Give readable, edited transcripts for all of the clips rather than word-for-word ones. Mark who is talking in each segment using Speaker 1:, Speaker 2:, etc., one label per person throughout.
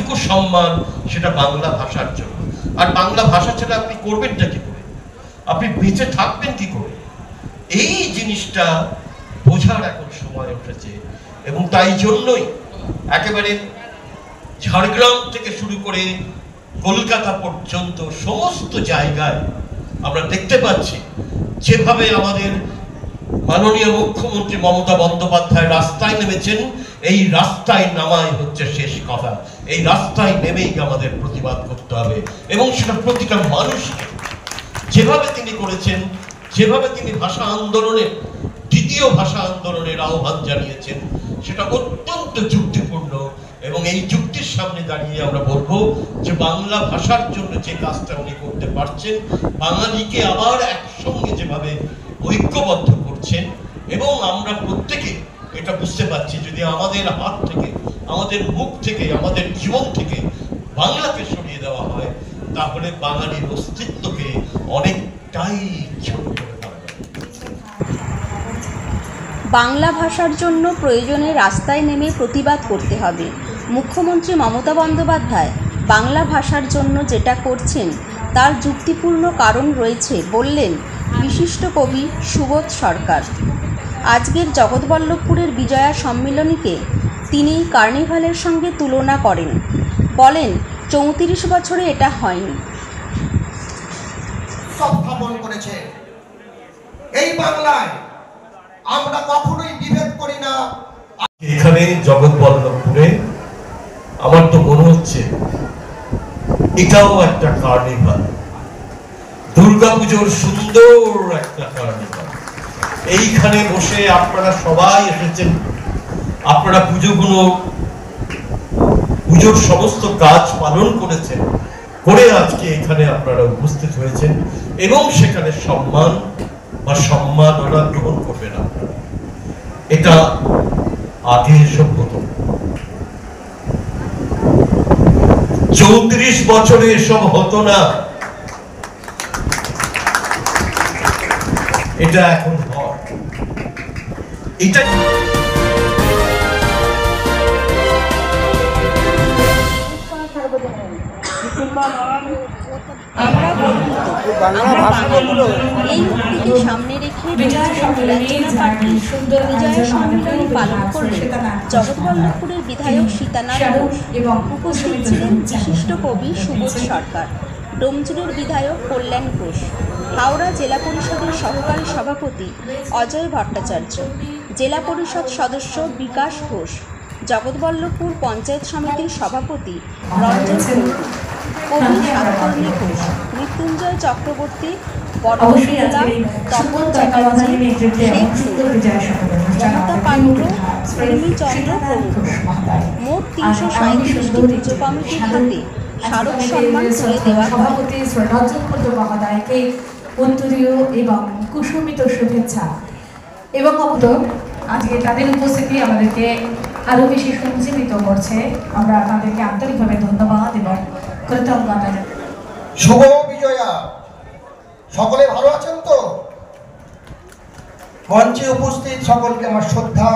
Speaker 1: যেটুকু সম্মান সেটা বাংলা ভাষার জন্য। আর বাংলা ভাষা ছাড়া আপনি করবেনটা কি করে, আপনি বেঁচে থাকবেন কি করে, এই জিনিসটা বোঝার এখন সময় উঠেছে। এবং তাই জন্যই একেবারে ঝাড়গ্রাম থেকে শুরু করে কলকাতা পর্যন্ত সমস্ত জায়গায় আমরা দেখতে পাচ্ছি যেভাবে আমাদের মাননীয় মুখ্যমন্ত্রী মমতা বন্দ্যোপাধ্যায় রাস্তায় নেমেছেন। এই রাস্তায় নামাই হচ্ছে শেষ কথা, এই রাস্তায় নেমেই আমাদের প্রতিবাদ করতে হবে। এবং সেটা প্রতিটা মানুষকে যেভাবে তিনি করেছেন, যেভাবে তিনি ভাষা আন্দোলনের দ্বিতীয় ভাষা আন্দোলনের আহ্বান জানিয়েছেন, সেটা অত্যন্ত যুক্তিপূর্ণ। এবং এই যুক্তির সামনে দাঁড়িয়ে আমরা বলবো যে বাংলা ভাষার জন্য যে কাজটা উনি করতে পারছেন, বাঙালিকে আবার একসঙ্গে যেভাবে ঐক্যবদ্ধ করছেন, এবং আমরা প্রত্যেকে এটা বুঝতে পারছি যদি আমাদের হাত থেকে, আমাদের মুখ থেকে, আমাদের জীবন থেকে বাংলাকে সরিয়ে দেওয়া হয়, তাহলে বাঙালির অস্তিত্বকে অনেকটাই ছোট করে দেওয়া হবে।
Speaker 2: বাংলা ভাষার জন্য প্রয়োজনে রাস্তায় নেমে প্রতিবাদ করতে হবে। মুখ্যমন্ত্রী মমতা বন্দ্যোপাধ্যায় বাংলা ভাষার জন্য যেটা করছেন তার যুক্তিপূর্ণ কারণ রয়েছে বললেন বিশিষ্ট কবি সুবোধ সরকার। আজকের জগৎবল্লভপুরের বিজয়া সম্মিলনীকে তিনি কার্নিভালের সঙ্গে তুলনা করেন, বলেন 34 বছরে এটা হয়নি।
Speaker 3: স্থাপন করেছে এই বাংলায় আমরা কখনোই বিভেদ করি না।
Speaker 1: এখানে জগৎবল্লভপুরে আমার তো মনে হচ্ছে এটাও একটা কার্নিভাল, দুর্গাপুজোর সুন্দর একটা কার্নিভাল। এইখানে বসে আপনারা সবাই এসেছেন, আপনারা পুজোর সমস্ত কাজ পালন করেছেন, করে আজকে এখানে আপনারা উপস্থিত হয়েছেন এবং সেখানে সম্মাননা গ্রহণ করবেন আপনারা। এটা আগে এসব হতো, 34 বছরে এসব হতো না, এটা এখন হয়। এটা
Speaker 2: এই মুক্তিকে সামনে রেখে বিজয়া সম্মেলনী পালন করলেন জগৎবল্লভপুরের বিধায়ক সীতানাথ ঘোষ এবং উপস্থিত ছিলেন বিশিষ্ট কবি সুবোধ সরকার, ডোমজুড়ের বিধায়ক কল্যাণ ঘোষ, হাওড়া জেলা পরিষদের সহকারী সভাপতি অজয় ভট্টাচার্য, জেলা পরিষদ সদস্য বিকাশ ঘোষ, জগৎবল্লভপুর পঞ্চায়েত সমিতির সভাপতি রঞ্জন কুণ্ডু, কবি সাতকর্ণী ঘোষ, মৃত্যুঞ্জয় চক্রবর্তী, বটবসুলা, তপন চ্যাটার্জি, শেখ মমতা পাত্র, পূর্ণিচন্দ্র প্রমুখ। মোট 337টি পুজো কমিটির হাতে স্মারক সম্মান তুলে দেওয়া
Speaker 4: সভাপতি রঞ্জন কুণ্ডু মহোদয়কে উত্তরীয় এবং কুসুমিত শুভেচ্ছা এবং আজকে তাদের উপস্থিতি আমাদেরকে আরো বেশি সঞ্জীবিত করছে। আমরা তাদেরকে আন্তরিকভাবে ধন্যবাদ এবং কৃতজ্ঞতা জানাই।
Speaker 3: শুভ বিজয়া, সকলে ভালো আছেন তো? মঞ্চে উপস্থিত সকলকে আমার শ্রদ্ধা,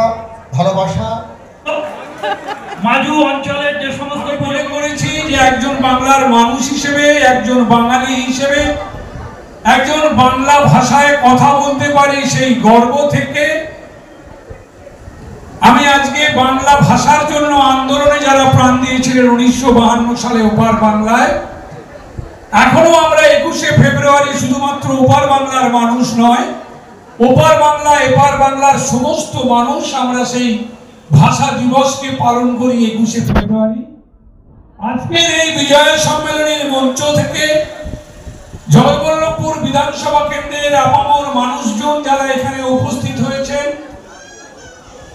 Speaker 3: ভালোবাসা।
Speaker 5: মাজু অঞ্চলের যে সমস্ত মনে করেছি যে একজন বাংলার মানুষ হিসেবে, একজন বাঙালি হিসেবে, একজন বাংলা ভাষায় কথা বলতে পারি সেই গর্ব থেকে আমি আজকে বাংলা ভাষার জন্য আন্দোলনে যারা প্রাণ দিয়েছিলেন 1952 সালে ওপার বাংলায়, এখনো আমরা 21শে ফেব্রুয়ারি শুধুমাত্র ওপার বাংলার মানুষ নয়, ওপার বাংলা এপার বাংলার সমস্ত মানুষ আমরা সেই ভাষা দিবসকে পালন করি 21শে ফেব্রুয়ারি। আজকের এই বিজয় সম্মেলনের মঞ্চ থেকে জগৎবল্লভপুর বিধানসভা কেন্দ্রের আপামর মানুষজন যারা এখানে উপস্থিত হয়েছেন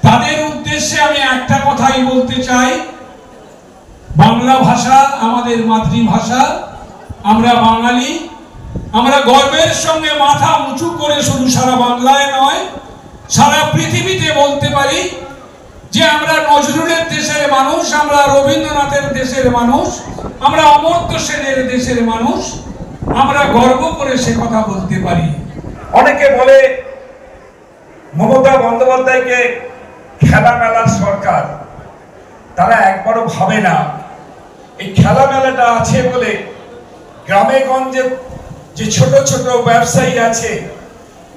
Speaker 5: তাদের উদ্দেশ্যে আমি একটা কথাই বলতে চাই, বাংলা ভাষা আমাদের মাতৃভাষা, আমরা বাঙালি, আমরা গর্বের সঙ্গে মাথা উঁচু করে শুধু সারা বাংলায় নয় সারা পৃথিবীতে বলতে পারি যে আমরা নজরুলের দেশের মানুষ, আমরা রবীন্দ্রনাথের দেশের মানুষ, আমরা অমর্ত্য সেনের দেশের মানুষ, আমরা গর্ব করে সে কথা বলতে পারি।
Speaker 6: অনেকে বলে মমতা বন্দ্যোপাধ্যায়কে খেলা মেলার সরকার, তারা একবারও ভাবে না এই খেলা মেলাটা আছে বলে গ্রামে গঞ্জে যে ছোট ছোট ব্যবসায়ী আছে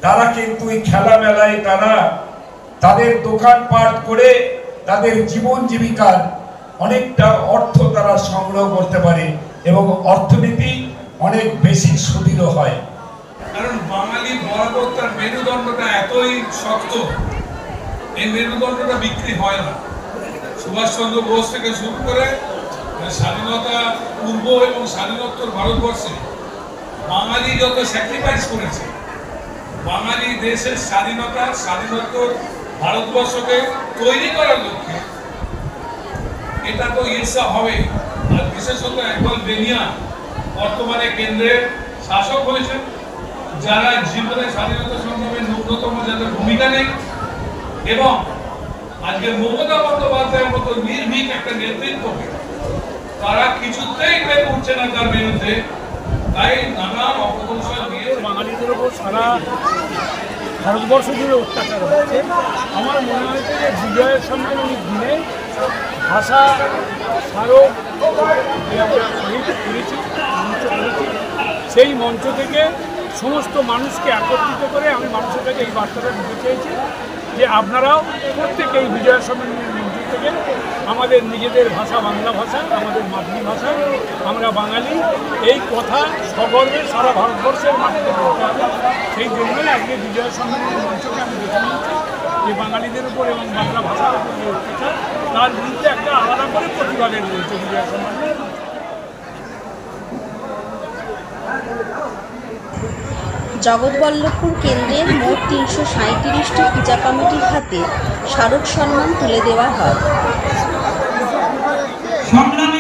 Speaker 6: তারা কিন্তু এই খেলা মেলায় তারা তাদের দোকানপাট করে তাদের জীবন জীবিকার অনেকটা অর্থ তারা সংগ্রহ করতে পারে এবং অর্থনীতি অনেক বেশি সুদৃঢ় হয়।
Speaker 5: কারণ বাঙালি বরাবর তার মেরুদণ্ডটা এতই শক্ত, এই মেরুদণ্ডটা বিক্রি হয় না। সুভাষচন্দ্র বোস থেকে শুরু করে স্বাধীনতা পূর্ব এবং স্বাধীনোত্তর ভারতবর্ষে বাঙালি যত স্যাক্রিফাইস করেছে, বাঙালি দেশের স্বাধীনোত্তর ভারতবর্ষকে তৈরি করার লক্ষ্যে, এটা তো ঈর্ষা হবে। আর বিশেষত একদল বেনিয়া বর্তমানে কেন্দ্রের শাসক হয়েছেন, যারা জীবনে স্বাধীনতা সংগ্রামের ন্যূনতম যাদের ভূমিকা নেই, এবং আজকে মমতা বন্দ্যোপাধ্যায়ের মতো নির্ভীক একটা নেতৃত্বকে তারা কিছুতেই পেয়ে উঠছে না তার বিরুদ্ধে। তাই নানান অপকৌশল দিয়ে
Speaker 7: বাঙালিদের উপর সারা ভারতবর্ষ জুড়ে অত্যাচার হচ্ছে। আমার মনে হয়েছে যে বিজয়ের সম্মেলনের দিনে ভাষা স্মারক আমরা শহীদ করেছি, মঞ্চ করেছি, সেই মঞ্চ থেকে সমস্ত মানুষকে একত্রিত করে আমি মানুষের কাছে এই বার্তাটা দিতে চেয়েছি যে আপনারাও প্রত্যেকে এই বিজয়া সম্মেলনের মঞ্চ থেকে আমাদের নিজেদের ভাষা বাংলা ভাষা, আমাদের মাতৃভাষা, আমরা বাঙালি, এই কথা সগর্বে সারা ভারতবর্ষের মাটিতে বলতে হবে। সেই জন্যই আজকে বিজয়া সম্মেলনের মঞ্চকে আমি বেছে নিয়েছি যে বাঙালিদের উপর এবং বাংলা ভাষার উপর যে অত্যাচার তার বিরুদ্ধে একটা আলাদা করে প্রতিবাদের রয়েছে বিজয়া সম্মেলনের।
Speaker 2: জগৎবল্লভপুর কেন্দ্রের মোট 337টি পূজা কমিটির হাতে স্মারক সম্মান তুলে দেওয়া হয়।
Speaker 8: সংগ্রামী